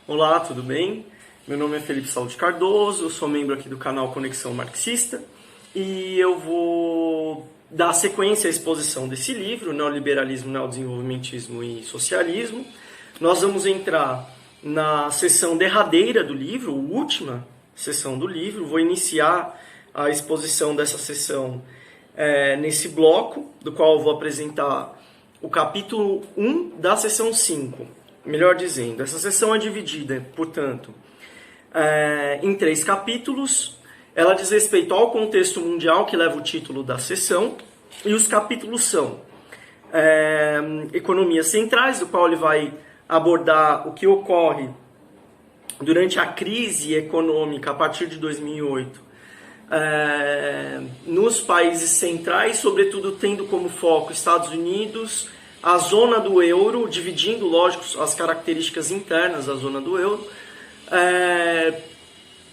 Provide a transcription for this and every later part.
Olá, tudo bem? Meu nome é Felipe Saúde Cardoso, eu sou membro aqui do canal Conexão Marxista e eu vou dar sequência à exposição desse livro, Neoliberalismo, Neodesenvolvimentismo e Socialismo. Nós vamos entrar na sessão derradeira do livro, última sessão do livro. Vou iniciar a exposição dessa sessão nesse bloco, do qual eu vou apresentar o capítulo 1 da sessão 5. Melhor dizendo, essa sessão é dividida, portanto, em 3 capítulos. Ela diz respeito ao contexto mundial, que leva o título da sessão, e os capítulos são economias centrais, do qual ele vai abordar o que ocorre durante a crise econômica a partir de 2008 nos países centrais, sobretudo tendo como foco Estados Unidos, a zona do euro, dividindo, lógico, as características internas da zona do euro,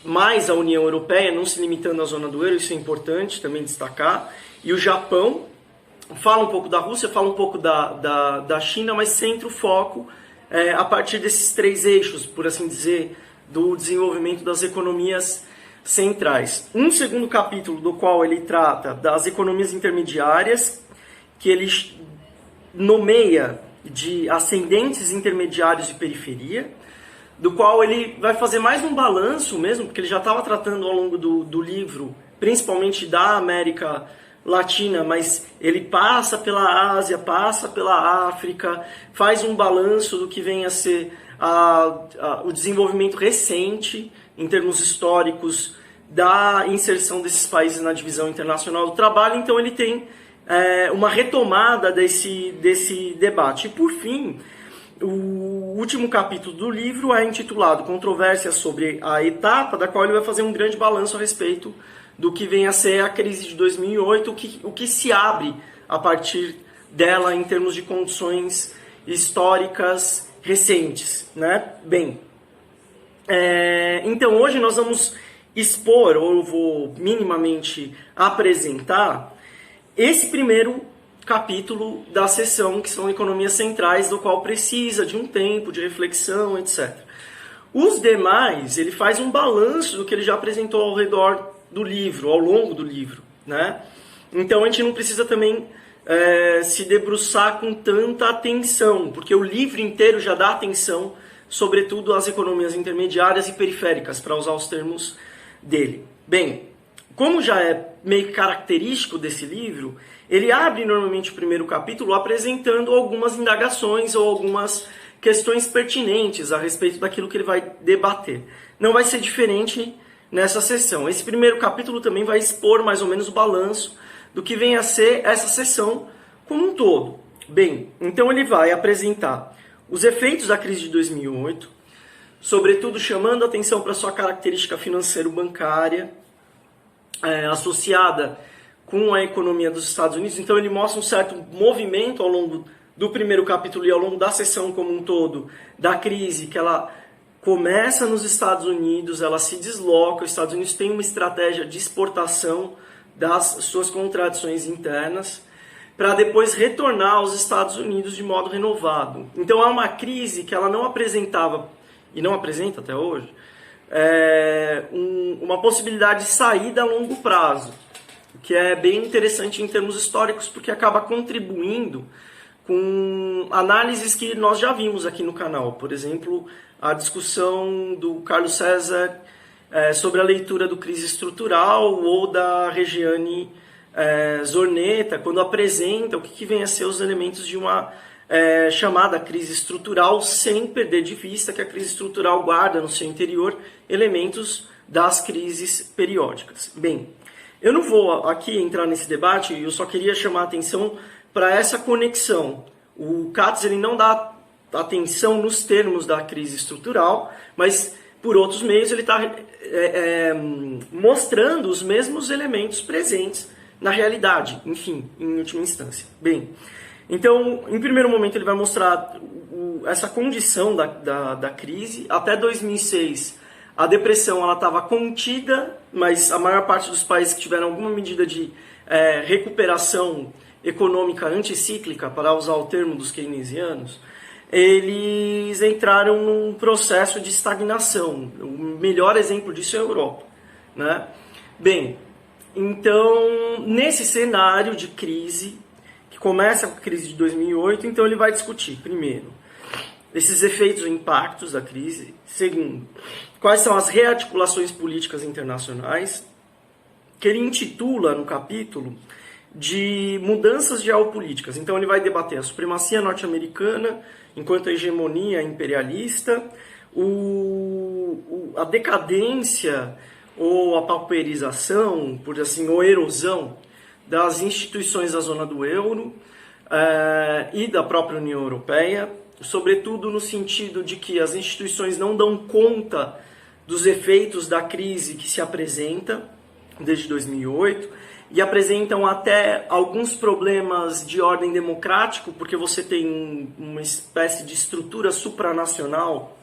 mais a União Europeia, não se limitando à zona do euro, isso é importante também destacar, e o Japão. Fala um pouco da Rússia, fala um pouco da China, mas centra o foco a partir desses 3 eixos, por assim dizer, do desenvolvimento das economias centrais. Um segundo capítulo, do qual ele trata das economias intermediárias, que ele nomeia de ascendentes, intermediários e periferia, do qual ele vai fazer mais um balanço mesmo, porque ele já estava tratando ao longo do livro, principalmente da América Latina, mas ele passa pela Ásia, passa pela África, faz um balanço do que vem a ser o desenvolvimento recente, em termos históricos, da inserção desses países na divisão internacional do trabalho. Então ele tem uma retomada desse debate. E, por fim, o último capítulo do livro é intitulado Controvérsias sobre a Etapa, da qual ele vai fazer um grande balanço a respeito do que vem a ser a crise de 2008, o que se abre a partir dela em termos de condições históricas recentes, né? Bem, então hoje nós vamos expor, ou eu vou minimamente apresentar, esse primeiro capítulo da sessão, que são economias centrais, do qual precisa de um tempo de reflexão, etc. Os demais, ele faz um balanço do que ele já apresentou ao redor do livro, ao longo do livro, né? Então a gente não precisa também se debruçar com tanta atenção, porque o livro inteiro já dá atenção, sobretudo às economias intermediárias e periféricas, para usar os termos dele. Bem, como já é meio característico desse livro, ele abre normalmente o primeiro capítulo apresentando algumas indagações ou algumas questões pertinentes a respeito daquilo que ele vai debater. Não vai ser diferente nessa sessão. Esse primeiro capítulo também vai expor mais ou menos o balanço do que vem a ser essa sessão como um todo. Bem, então ele vai apresentar os efeitos da crise de 2008, sobretudo chamando a atenção para sua característica financeiro-bancária, associada com a economia dos Estados Unidos. Então ele mostra um certo movimento ao longo do primeiro capítulo e ao longo da sessão como um todo, da crise, que ela começa nos Estados Unidos, ela se desloca, os Estados Unidos têm uma estratégia de exportação das suas contradições internas, para depois retornar aos Estados Unidos de modo renovado. Então há uma crise que ela não apresentava, e não apresenta até hoje, uma possibilidade de saída a longo prazo, o que é bem interessante em termos históricos, porque acaba contribuindo com análises que nós já vimos aqui no canal. Por exemplo, a discussão do Carlos César sobre a leitura do Crise Estrutural, ou da Regiane Zorneta, quando apresenta o que vem a ser os elementos de uma chamada crise estrutural, sem perder de vista que a crise estrutural guarda no seu interior elementos das crises periódicas. Bem, eu não vou aqui entrar nesse debate, eu só queria chamar a atenção para essa conexão. O Katz ele não dá atenção nos termos da crise estrutural, mas por outros meios ele está mostrando os mesmos elementos presentes na realidade, enfim, em última instância. Bem, então, em primeiro momento ele vai mostrar essa condição da crise. Até 2006, a depressão estava contida, mas a maior parte dos países que tiveram alguma medida de recuperação econômica anticíclica, para usar o termo dos keynesianos, eles entraram num processo de estagnação. O melhor exemplo disso é a Europa, né? Bem, então, nesse cenário de crise, que começa com a crise de 2008, então ele vai discutir, primeiro, esses efeitos e impactos da crise. Segundo, quais são as rearticulações políticas internacionais, que ele intitula no capítulo de mudanças geopolíticas. Então ele vai debater a supremacia norte-americana enquanto a hegemonia imperialista, a decadência ou a pauperização, por assim, ou erosão das instituições da zona do euro e da própria União Europeia, sobretudo no sentido de que as instituições não dão conta dos efeitos da crise que se apresenta desde 2008 e apresentam até alguns problemas de ordem democrático, porque você tem uma espécie de estrutura supranacional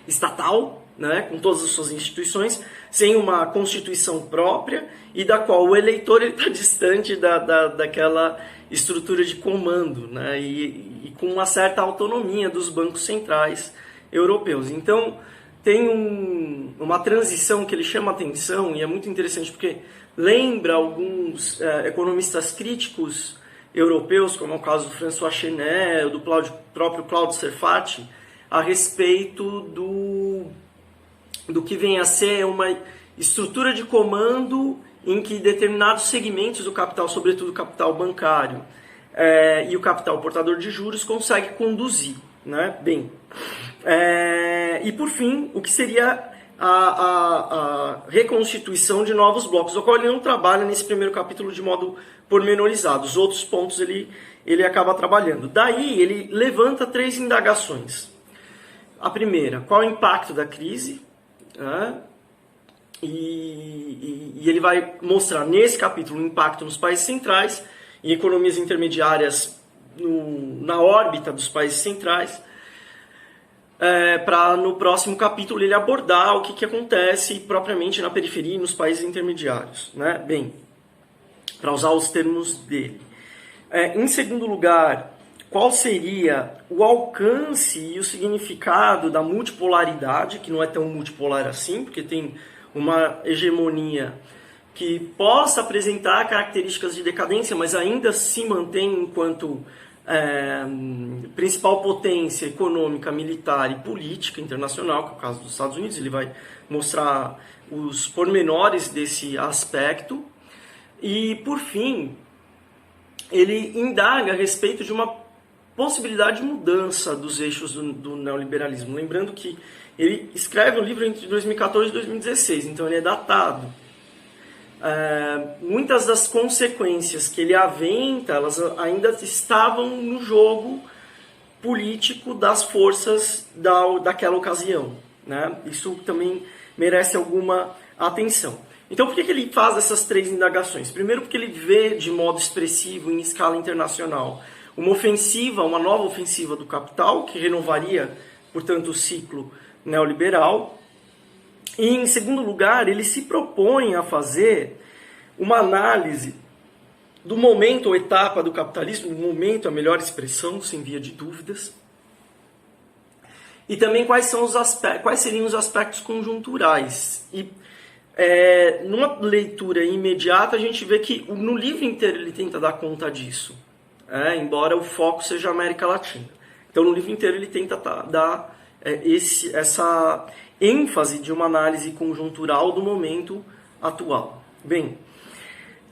estatal, né, com todas as suas instituições, sem uma constituição própria e da qual o eleitor está distante daquela estrutura de comando, né, e com uma certa autonomia dos bancos centrais europeus. Então, tem uma transição que ele chama atenção e é muito interessante porque lembra alguns economistas críticos europeus, como é o caso do François Chenet, do próprio Claudio Serfati, a respeito do que vem a ser uma estrutura de comando em que determinados segmentos do capital, sobretudo o capital bancário e o capital portador de juros, consegue conduzir, né? Bem, e por fim, o que seria a reconstituição de novos blocos, o qual ele não trabalha nesse primeiro capítulo de modo pormenorizado. Os outros pontos ele acaba trabalhando. Daí ele levanta 3 indagações. A primeira, qual é o impacto da crise? E ele vai mostrar nesse capítulo o impacto nos países centrais e economias intermediárias na órbita dos países centrais, para no próximo capítulo ele abordar o que acontece propriamente na periferia e nos países intermediários, né? Bem, para usar os termos dele. Em segundo lugar, qual seria o alcance e o significado da multipolaridade, que não é tão multipolar assim, porque tem uma hegemonia que possa apresentar características de decadência, mas ainda se mantém enquanto principal potência econômica, militar e política internacional, que é o caso dos Estados Unidos. Ele vai mostrar os pormenores desse aspecto. E, por fim, ele indaga a respeito de uma possibilidade de mudança dos eixos do neoliberalismo. Lembrando que ele escreve um livro entre 2014 e 2016, então ele é datado. Muitas das consequências que ele aventa, elas ainda estavam no jogo político das forças daquela ocasião, né? Isso também merece alguma atenção. Então, por que ele faz essas 3 indagações? Primeiro, porque ele vê de modo expressivo, em escala internacional, uma nova ofensiva do capital, que renovaria, portanto, o ciclo neoliberal. E, em segundo lugar, ele se propõe a fazer uma análise do momento ou etapa do capitalismo, o momento, a melhor expressão, sem via de dúvidas, e também quais seriam os aspectos conjunturais. E numa leitura imediata, a gente vê que no livro inteiro ele tenta dar conta disso, embora o foco seja a América Latina. Então, no livro inteiro ele tenta dar essa ênfase de uma análise conjuntural do momento atual. Bem,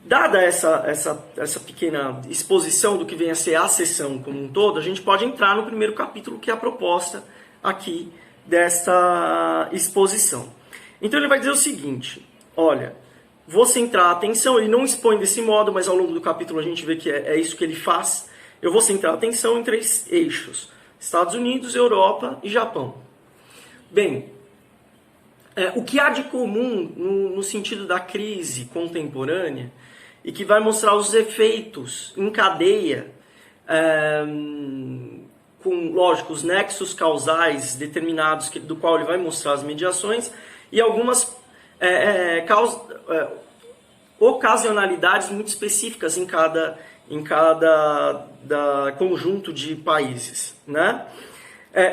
dada essa pequena exposição do que vem a ser a sessão como um todo, a gente pode entrar no primeiro capítulo, que é a proposta aqui desta exposição. Então ele vai dizer o seguinte: olha, vou centrar a atenção, ele não expõe desse modo, mas ao longo do capítulo a gente vê que é isso que ele faz. Eu vou centrar a atenção em 3 eixos: Estados Unidos, Europa e Japão. Bem, o que há de comum no sentido da crise contemporânea e que vai mostrar os efeitos em cadeia, com, lógico, os nexos causais determinados, do qual ele vai mostrar as mediações, e algumas ocasionalidades muito específicas em cada em cada conjunto de países, né?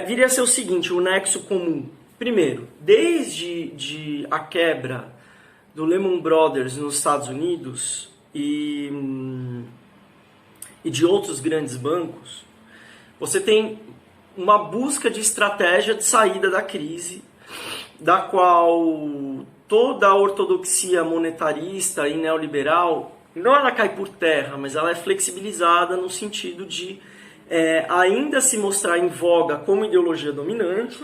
Viria a ser o seguinte, o nexo comum. Primeiro, desde a quebra do Lehman Brothers nos Estados Unidos e de outros grandes bancos, você tem uma busca de estratégia de saída da crise, da qual toda a ortodoxia monetarista e neoliberal, não ela cai por terra, mas ela é flexibilizada no sentido de ainda se mostrar em voga como ideologia dominante,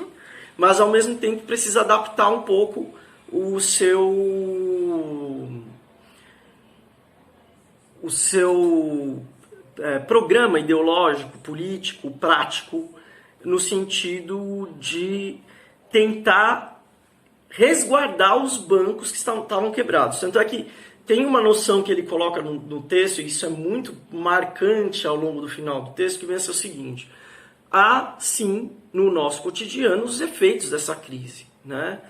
mas ao mesmo tempo precisa adaptar um pouco o seu programa ideológico, político, prático, no sentido de tentar resguardar os bancos que estavam quebrados. Tanto é que tem uma noção que ele coloca no texto, e isso é muito marcante ao longo do final do texto, que vem a ser o seguinte: há sim no nosso cotidiano os efeitos dessa crise, né?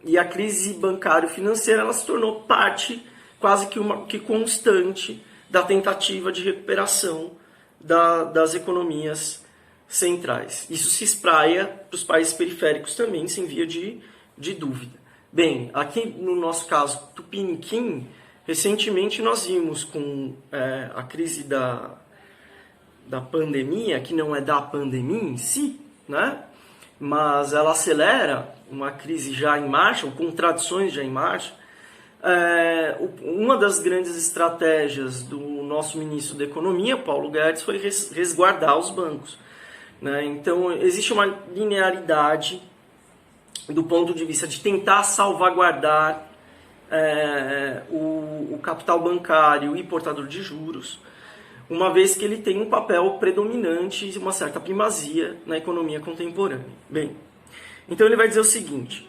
E a crise bancário-financeira ela se tornou parte quase que constante da tentativa de recuperação das economias centrais. Isso se espraia para os países periféricos também, sem via de dúvida. Bem, aqui no nosso caso, Tupiniquim, recentemente nós vimos com a crise da pandemia, que não é da pandemia em si, né? Mas ela acelera uma crise já em marcha, ou contradições já em marcha. Uma das grandes estratégias do nosso ministro da Economia, Paulo Guedes, foi resguardar os bancos, né? Então, existe uma linearidade do ponto de vista de tentar salvaguardar o capital bancário e portador de juros, uma vez que ele tem um papel predominante e uma certa primazia na economia contemporânea. Bem, então ele vai dizer o seguinte: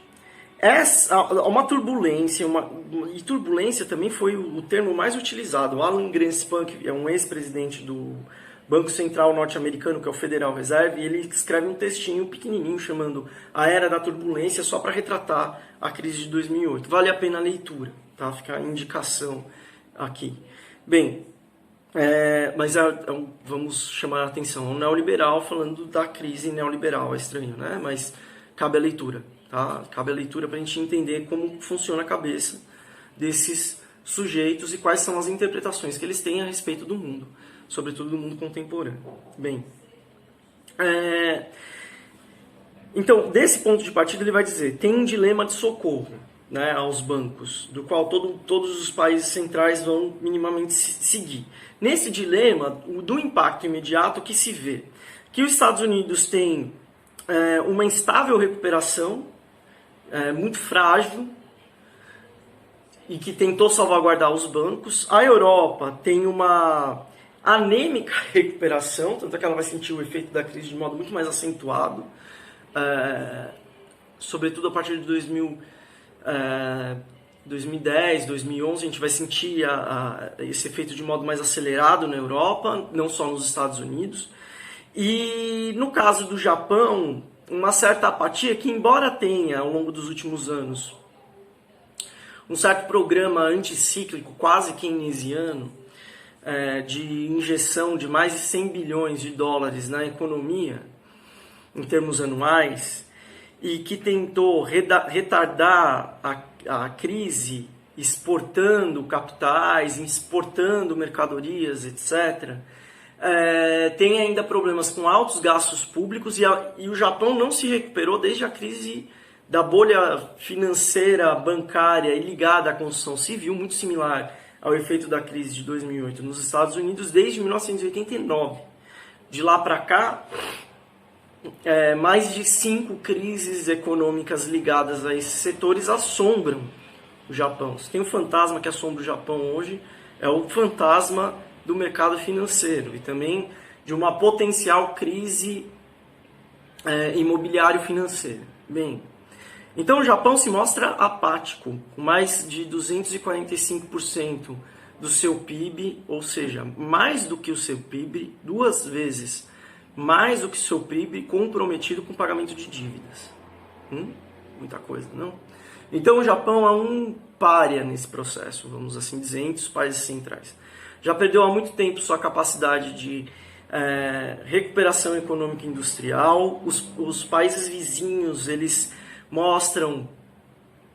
uma turbulência, e turbulência também foi o termo mais utilizado. O Alan Greenspan, que é um ex-presidente do Banco Central norte-americano, que é o Federal Reserve, ele escreve um textinho pequenininho chamando A Era da Turbulência, só para retratar a crise de 2008. Vale a pena a leitura, tá? Fica a indicação aqui. Bem, mas vamos chamar a atenção ao neoliberal falando da crise neoliberal. É estranho, né? Mas cabe a leitura, tá? Cabe a leitura para a gente entender como funciona a cabeça desses sujeitos e quais são as interpretações que eles têm a respeito do mundo, sobretudo do mundo contemporâneo. Bem, então, desse ponto de partida, ele vai dizer: tem um dilema de socorro, né, aos bancos, do qual todos os países centrais vão minimamente seguir. Nesse dilema, do impacto imediato que se vê, que os Estados Unidos têm uma instável recuperação, muito frágil, e que tentou salvaguardar os bancos. A Europa tem uma anêmica recuperação, tanto é que ela vai sentir o efeito da crise de modo muito mais acentuado, sobretudo a partir de 2010, 2011, a gente vai sentir esse efeito de modo mais acelerado na Europa, não só nos Estados Unidos. E no caso do Japão, uma certa apatia que, embora tenha ao longo dos últimos anos um certo programa anticíclico, quase keynesiano, de injeção de mais de 100 bilhões de dólares na economia, em termos anuais, e que tentou retardar a crise exportando capitais, exportando mercadorias, etc., tem ainda problemas com altos gastos públicos e o Japão não se recuperou desde a crise da bolha financeira, bancária e ligada à construção civil, muito similar ao efeito da crise de 2008 nos Estados Unidos, desde 1989. De lá para cá, mais de 5 crises econômicas ligadas a esses setores assombram o Japão. Se tem um fantasma que assombra o Japão hoje, é o fantasma do mercado financeiro e também de uma potencial crise imobiliário-financeira. Bem, então o Japão se mostra apático, com mais de 245% do seu PIB, ou seja, mais do que o seu PIB, 2 vezes mais do que o seu PIB comprometido com pagamento de dívidas. Muita coisa, não? Então o Japão é um pária nesse processo, vamos assim dizer, entre os países centrais. Já perdeu há muito tempo sua capacidade de recuperação econômica e industrial. Os países vizinhos, eles mostram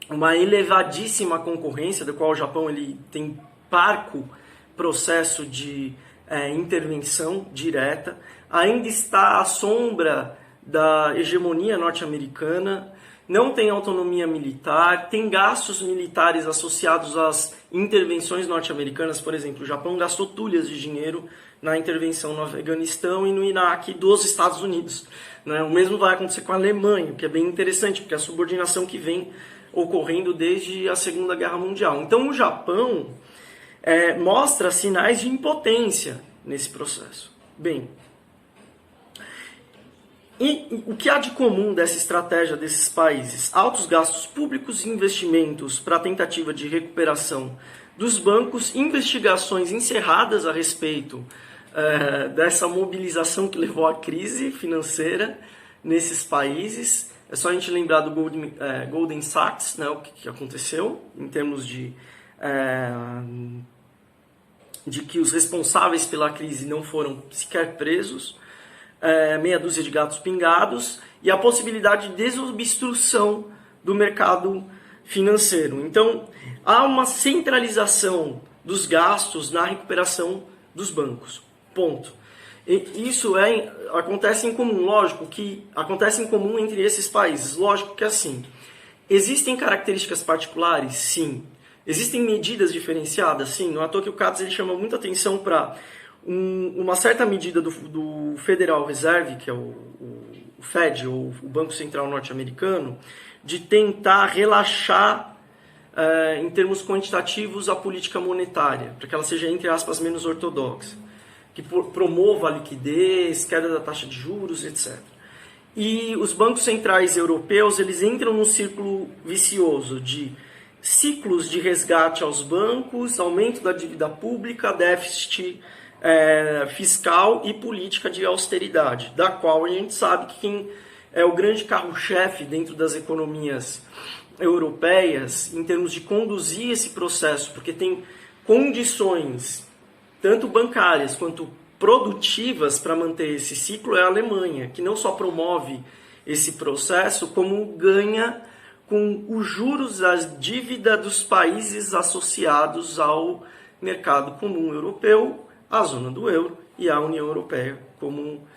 uma elevadíssima concorrência, da qual o Japão ele tem parco processo de intervenção direta, ainda está à sombra da hegemonia norte-americana, não tem autonomia militar, tem gastos militares associados às intervenções norte-americanas. Por exemplo, o Japão gastou tulhas de dinheiro na intervenção no Afeganistão e no Iraque dos Estados Unidos, né? O mesmo vai acontecer com a Alemanha, que é bem interessante, porque é a subordinação que vem ocorrendo desde a Segunda Guerra Mundial. Então o Japão mostra sinais de impotência nesse processo. Bem, e o que há de comum dessa estratégia desses países? Altos gastos públicos e investimentos para a tentativa de recuperação dos bancos, investigações encerradas a respeito dessa mobilização que levou à crise financeira nesses países. É só a gente lembrar do Goldman Sachs, né, o que aconteceu em termos de que os responsáveis pela crise não foram sequer presos, meia dúzia de gatos pingados, e a possibilidade de desobstrução do mercado financeiro. Então, há uma centralização dos gastos na recuperação dos bancos. Ponto. E isso acontece em comum, lógico que acontece em comum entre esses países. Lógico que é assim. Existem características particulares? Sim. Existem medidas diferenciadas? Sim. Não é à toa que o CADES ele chama muita atenção para uma certa medida do Federal Reserve, que é o Fed, ou o Banco Central norte-americano, de tentar relaxar em termos quantitativos a política monetária, para que ela seja, entre aspas, menos ortodoxa, que promova a liquidez, queda da taxa de juros, etc. E os bancos centrais europeus, eles entram num círculo vicioso de ciclos de resgate aos bancos, aumento da dívida pública, déficit fiscal e política de austeridade, da qual a gente sabe que quem é o grande carro-chefe dentro das economias europeias em termos de conduzir esse processo, porque tem condições tanto bancárias quanto produtivas para manter esse ciclo, é a Alemanha, que não só promove esse processo, como ganha com os juros das dívidas dos países associados ao mercado comum europeu, a zona do euro e a União Europeia como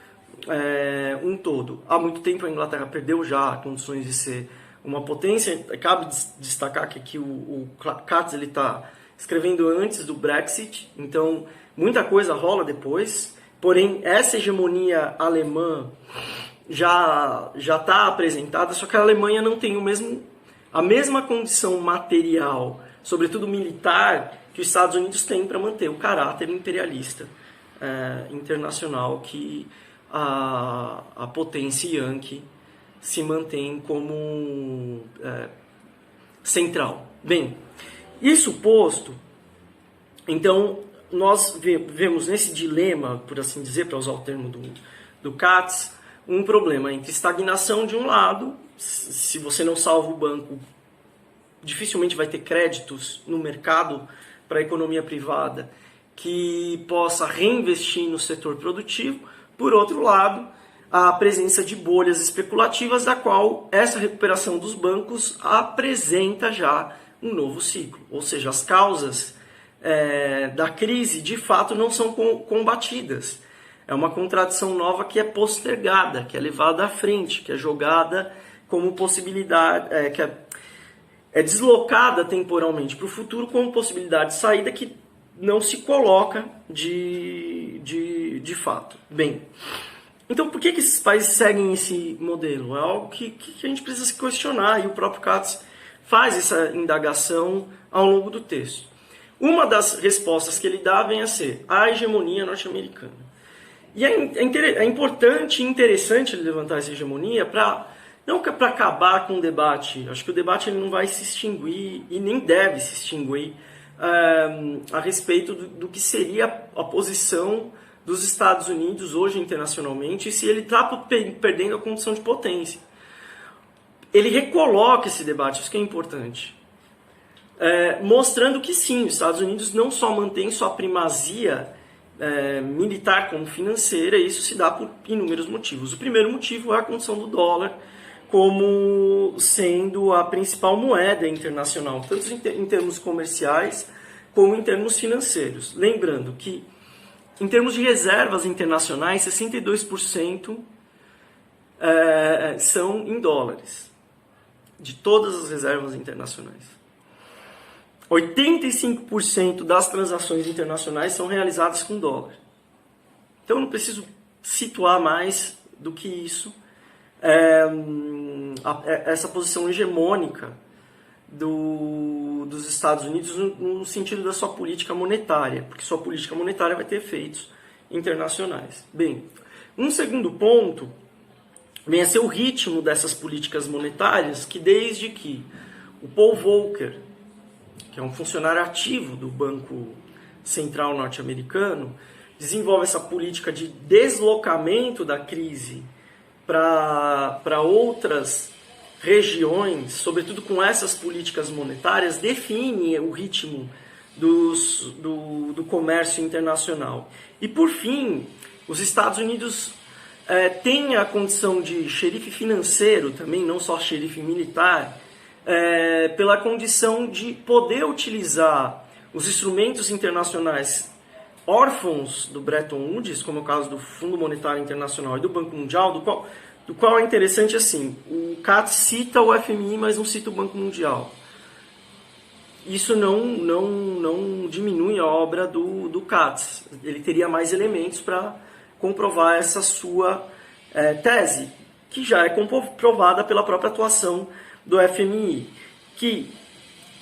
um todo. Há muito tempo a Inglaterra perdeu já condições de ser uma potência. Cabe destacar que aqui o CADES está escrevendo antes do Brexit, então muita coisa rola depois, porém essa hegemonia alemã já está apresentada, só que a Alemanha não tem a mesma condição material, sobretudo militar, que os Estados Unidos têm para manter o caráter imperialista internacional que a potência Yankee se mantém como central. Bem, isso posto, então nós vemos nesse dilema, por assim dizer, para usar o termo do CADES, um problema entre estagnação de um lado, se você não salva o banco, dificilmente vai ter créditos no mercado para a economia privada que possa reinvestir no setor produtivo. Por outro lado, a presença de bolhas especulativas, da qual essa recuperação dos bancos apresenta já um novo ciclo. Ou seja, as causas da crise, de fato, não são combatidas. É uma contradição nova que é postergada, que é levada à frente, que é jogada como possibilidade, que é deslocada temporalmente para o futuro como possibilidade de saída que não se coloca de fato. Bem, então por que esses países seguem esse modelo? É algo que a gente precisa se questionar, e o próprio CADES faz essa indagação ao longo do texto. Uma das respostas que ele dá vem a ser a hegemonia norte-americana. E é importante e interessante ele levantar essa hegemonia não para acabar com o debate. Acho que o debate ele não vai se extinguir e nem deve se extinguir a respeito do que seria a posição dos Estados Unidos hoje internacionalmente e se ele está perdendo a condição de potência. ele recoloca esse debate, isso que é importante, mostrando que sim, os Estados Unidos não só mantém sua primazia militar como financeira, e isso se dá por inúmeros motivos. O primeiro motivo é a condição do dólar como sendo a principal moeda internacional, tanto em termos comerciais como em termos financeiros. Lembrando que, em termos de reservas internacionais, 62% são em dólares, de todas as reservas internacionais. 85% das transações internacionais são realizadas com dólar. Então eu não preciso situar mais do que isso, essa posição hegemônica dos Estados Unidos no sentido da sua política monetária, porque sua política monetária vai ter efeitos internacionais. Bem, um segundo ponto vem a ser o ritmo dessas políticas monetárias, que desde que o Paul Volcker, que é um funcionário ativo do Banco Central norte-americano, desenvolve essa política de deslocamento da crise para outras regiões, sobretudo com essas políticas monetárias, define o ritmo do comércio internacional. E, por fim, os Estados Unidos têm a condição de xerife financeiro também, não só xerife militar, pela condição de poder utilizar os instrumentos internacionais órfãos do Bretton Woods, como é o caso do Fundo Monetário Internacional e do Banco Mundial, do qual é interessante assim, o Katz cita o FMI, mas não cita o Banco Mundial. Isso não diminui a obra do Katz. Ele teria mais elementos para comprovar essa sua tese, que já é comprovada pela própria atuação do FMI, que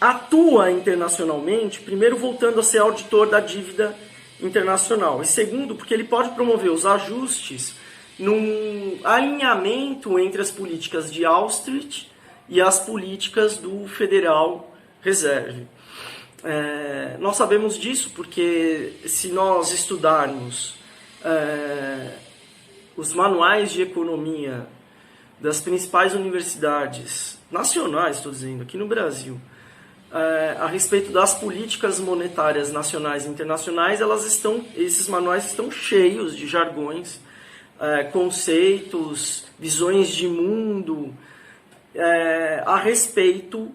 atua internacionalmente, primeiro voltando a ser auditor da dívida internacional, e segundo, porque ele pode promover os ajustes num alinhamento entre as políticas de Austerlitz e as políticas do Federal Reserve. Nós sabemos disso porque, se nós estudarmos os manuais de economia das principais universidades nacionais, estou dizendo, aqui no Brasil, a respeito das políticas monetárias nacionais e internacionais, esses manuais estão cheios de jargões, conceitos, visões de mundo, a respeito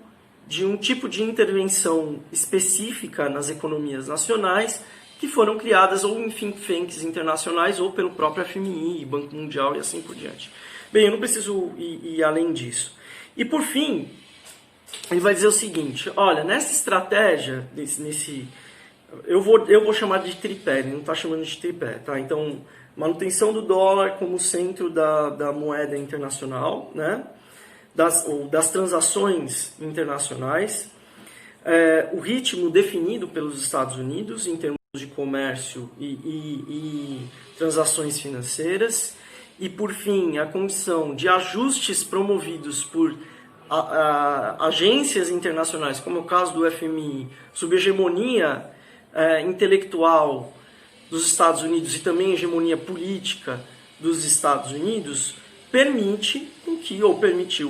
de um tipo de intervenção específica nas economias nacionais que foram criadas ou em think tanks internacionais ou pelo próprio FMI, Banco Mundial e assim por diante. Bem, eu não preciso ir além disso. E por fim, ele vai dizer o seguinte: olha, nessa estratégia, eu vou chamar de tripé, ele não está chamando de tripé, tá? Então, manutenção do dólar como centro da moeda internacional, né? das transações internacionais, o ritmo definido pelos Estados Unidos em termos de comércio e transações financeiras, e por fim a condição de ajustes promovidos por agências internacionais, como é o caso do FMI, sob hegemonia intelectual dos Estados Unidos e também hegemonia política dos Estados Unidos, permitiu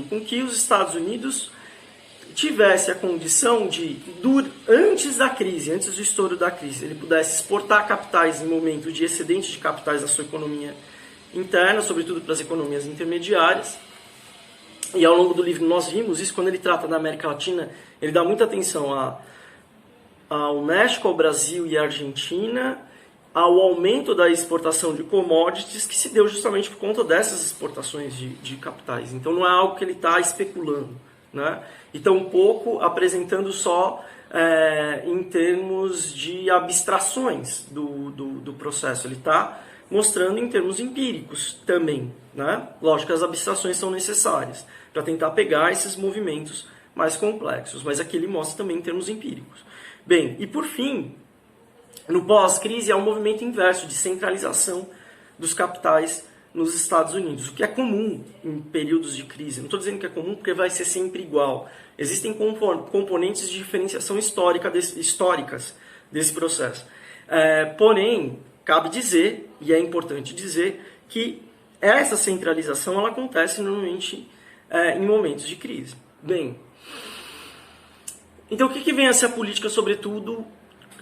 com que os Estados Unidos tivesse a condição de, antes da crise, antes do estouro da crise, ele pudesse exportar capitais em momento de excedente de capitais da sua economia interna, sobretudo para as economias intermediárias. E ao longo do livro nós vimos isso. Quando ele trata da América Latina, ele dá muita atenção ao México, ao Brasil e à Argentina, ao aumento da exportação de commodities, que se deu justamente por conta dessas exportações de capitais. Então não é algo que ele está especulando, né? E tampouco apresentando só em termos de abstrações do processo. Ele está mostrando em termos empíricos também, né? Lógico que as abstrações são necessárias para tentar pegar esses movimentos mais complexos, mas aqui ele mostra também em termos empíricos. Bem, e por fim, no pós-crise há um movimento inverso de centralização dos capitais nos Estados Unidos, o que é comum em períodos de crise. Não estou dizendo que é comum porque vai ser sempre igual. Existem componentes de diferenciação históricas desse processo. Porém, cabe dizer, e é importante dizer, que essa centralização ela acontece normalmente em momentos de crise. Bem, então o que vem a ser a política, sobretudo,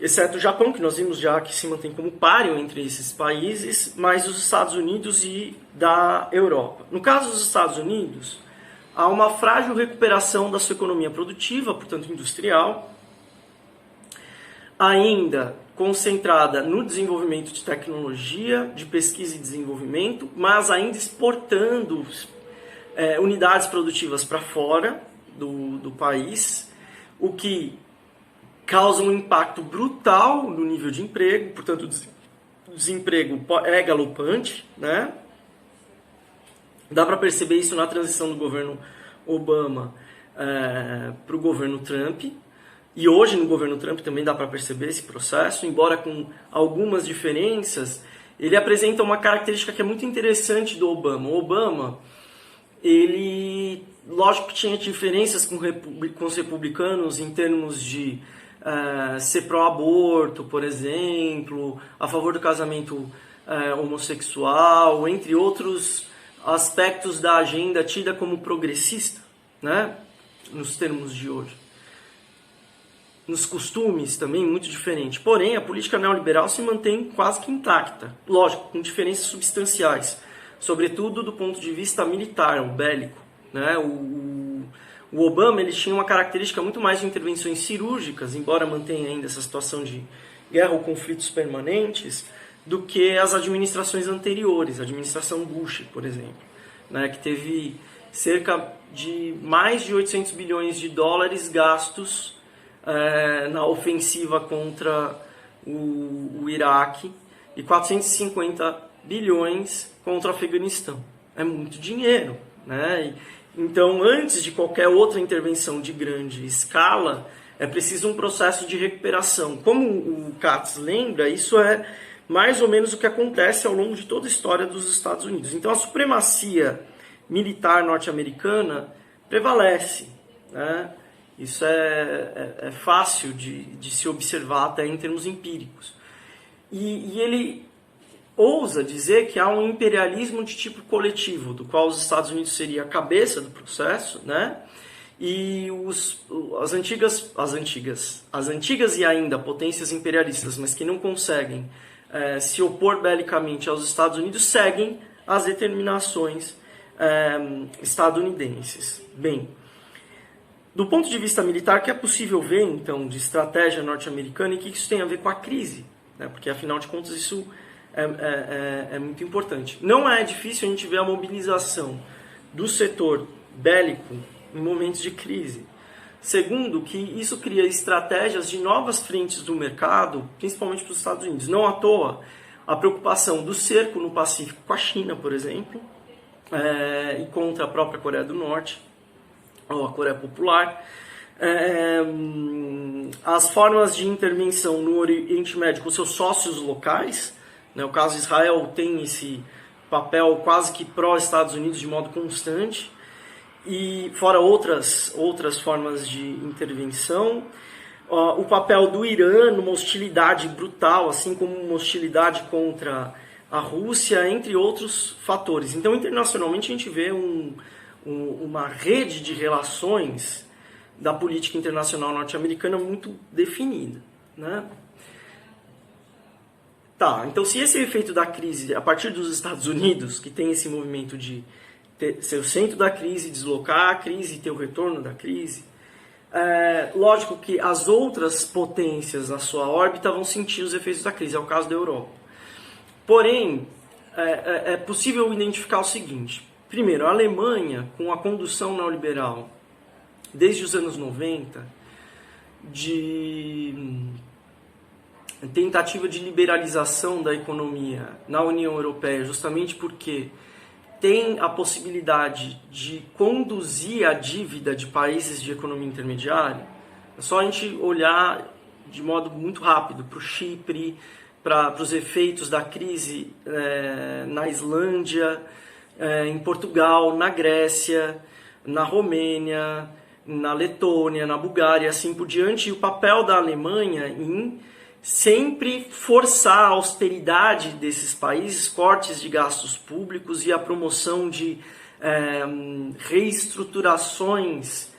exceto o Japão, que nós vimos já que se mantém como páreo entre esses países, mas os Estados Unidos e da Europa. No caso dos Estados Unidos, há uma frágil recuperação da sua economia produtiva, portanto industrial, ainda concentrada no desenvolvimento de tecnologia, de pesquisa e desenvolvimento, mas ainda exportando unidades produtivas para fora do país, o que causa um impacto brutal no nível de emprego, portanto o desemprego é galopante, né? Dá para perceber isso na transição do governo Obama para o governo Trump, e hoje no governo Trump também dá para perceber esse processo, embora com algumas diferenças. Ele apresenta uma característica que é muito interessante do Obama. O Obama, ele, lógico que tinha diferenças com os republicanos em termos de ser pró-aborto, por exemplo, a favor do casamento homossexual, entre outros aspectos da agenda tida como progressista, né, nos termos de hoje. Nos costumes também muito diferente. Porém, a política neoliberal se mantém quase que intacta, lógico, com diferenças substanciais, sobretudo do ponto de vista militar, ou bélico, né? O Obama, ele tinha uma característica muito mais de intervenções cirúrgicas, embora mantenha ainda essa situação de guerra ou conflitos permanentes, do que as administrações anteriores, a administração Bush, por exemplo, né, que teve cerca de mais de 800 bilhões de dólares gastos na ofensiva contra o Iraque e 450 bilhões contra o Afeganistão. É muito dinheiro, né? Então, antes de qualquer outra intervenção de grande escala, é preciso um processo de recuperação. Como o Katz lembra, isso é mais ou menos o que acontece ao longo de toda a história dos Estados Unidos. Então, a supremacia militar norte-americana prevalece, né? Isso é fácil de se observar até em termos empíricos. E ele ousa dizer que há um imperialismo de tipo coletivo, do qual os Estados Unidos seria a cabeça do processo, né? E as antigas e ainda potências imperialistas, mas que não conseguem se opor belicamente aos Estados Unidos, seguem as determinações estadunidenses. Bem, do ponto de vista militar, que é possível ver, então, de estratégia norte-americana, e que isso tem a ver com a crise, né? Porque, afinal de contas, isso é muito importante. Não é difícil a gente ver a mobilização do setor bélico em momentos de crise. Segundo, que isso cria estratégias de novas frentes do mercado, principalmente para os Estados Unidos. Não à toa, a preocupação do cerco no Pacífico com a China, por exemplo, e contra a própria Coreia do Norte, ou a Coreia Popular, as formas de intervenção no Oriente Médio com seus sócios locais, né? O caso de Israel tem esse papel quase que pró-Estados Unidos de modo constante, e fora outras formas de intervenção, o papel do Irã numa hostilidade brutal, assim como uma hostilidade contra a Rússia, entre outros fatores. Então, internacionalmente, a gente vê uma rede de relações da política internacional norte-americana muito definida, né? Tá, então se esse é o efeito da crise a partir dos Estados Unidos, que tem esse movimento de ser o centro da crise, deslocar a crise e ter o retorno da crise, lógico que as outras potências na sua órbita vão sentir os efeitos da crise, é o caso da Europa. Porém, é possível identificar o seguinte: primeiro, a Alemanha, com a condução neoliberal desde os anos 90, de tentativa de liberalização da economia na União Europeia, justamente porque tem a possibilidade de conduzir a dívida de países de economia intermediária. É só a gente olhar de modo muito rápido para o Chipre, para os efeitos da crise na Islândia, em Portugal, na Grécia, na Romênia, na Letônia, na Bulgária, assim por diante, e o papel da Alemanha em sempre forçar a austeridade desses países, cortes de gastos públicos e a promoção de reestruturações,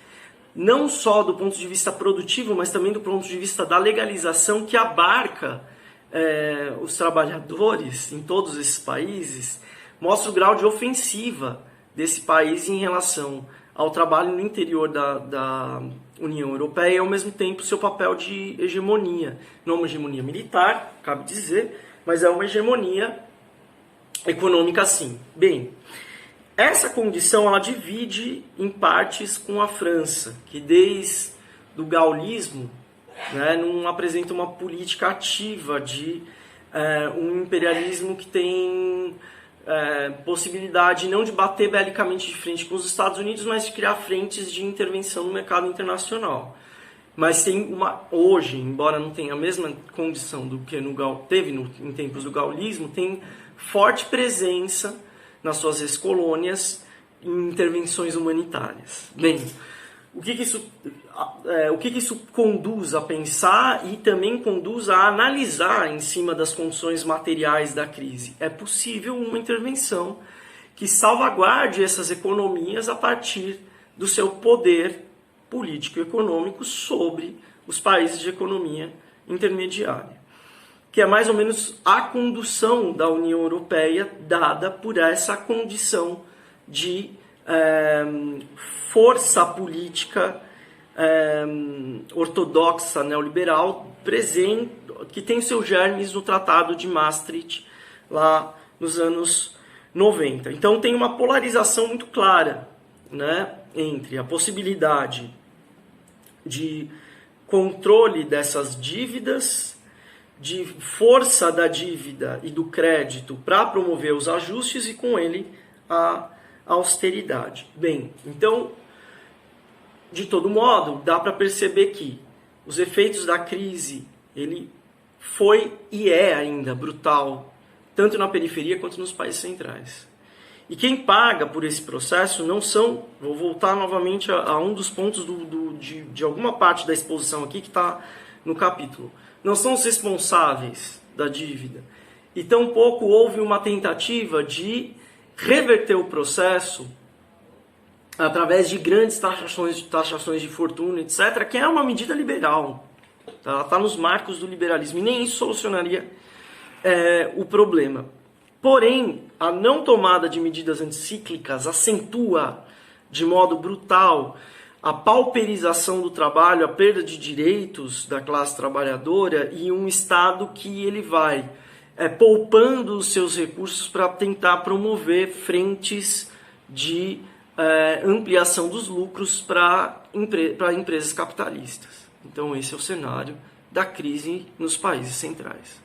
não só do ponto de vista produtivo, mas também do ponto de vista da legalização, que abarca os trabalhadores em todos esses países, mostra o grau de ofensiva desse país em relação ao trabalho no interior da União Europeia e, ao mesmo tempo, seu papel de hegemonia. Não uma hegemonia militar, cabe dizer, mas é uma hegemonia econômica, sim. Bem, essa condição ela divide em partes com a França, que desde o gaullismo, né, não apresenta uma política ativa de um imperialismo que tem possibilidade não de bater belicamente de frente com os Estados Unidos, mas de criar frentes de intervenção no mercado internacional. Mas tem hoje, embora não tenha a mesma condição do que teve em tempos do gaullismo, tem forte presença nas suas ex-colônias em intervenções humanitárias. Bem, o que isso conduz a pensar e também conduz a analisar em cima das condições materiais da crise? É possível uma intervenção que salvaguarde essas economias a partir do seu poder político e econômico sobre os países de economia intermediária, que é mais ou menos a condução da União Europeia dada por essa condição de força política ortodoxa neoliberal presente, que tem seus germes no Tratado de Maastricht lá nos anos 90. Então tem uma polarização muito clara, né, entre a possibilidade de controle dessas dívidas, de força da dívida e do crédito para promover os ajustes e com ele a austeridade. Bem, então, de todo modo, dá para perceber que os efeitos da crise, ele foi e é ainda brutal, tanto na periferia quanto nos países centrais. E quem paga por esse processo não são, vou voltar novamente a um dos pontos de alguma parte da exposição aqui que está no capítulo, não são os responsáveis da dívida. E tampouco houve uma tentativa de reverter o processo através de grandes taxações de fortuna, etc., que é uma medida liberal. Ela está nos marcos do liberalismo e nem isso solucionaria o problema. Porém, a não tomada de medidas anticíclicas acentua de modo brutal a pauperização do trabalho, a perda de direitos da classe trabalhadora e um Estado que ele vai poupando os seus recursos para tentar promover frentes de ampliação dos lucros para empresas capitalistas. Então esse é o cenário da crise nos países centrais.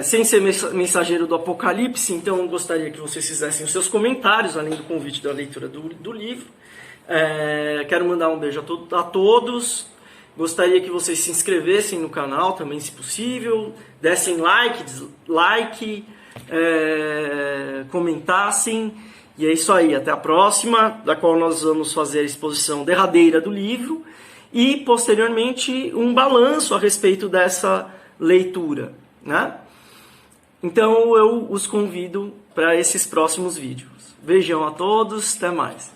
Sem ser mensageiro do apocalipse, então eu gostaria que vocês fizessem os seus comentários, além do convite da leitura do livro. Quero mandar um beijo a todos. Gostaria que vocês se inscrevessem no canal também, se possível, dessem like, comentassem. E é isso aí, até a próxima, da qual nós vamos fazer a exposição derradeira do livro e, posteriormente, um balanço a respeito dessa leitura, né? Então eu os convido para esses próximos vídeos. Beijão a todos, até mais.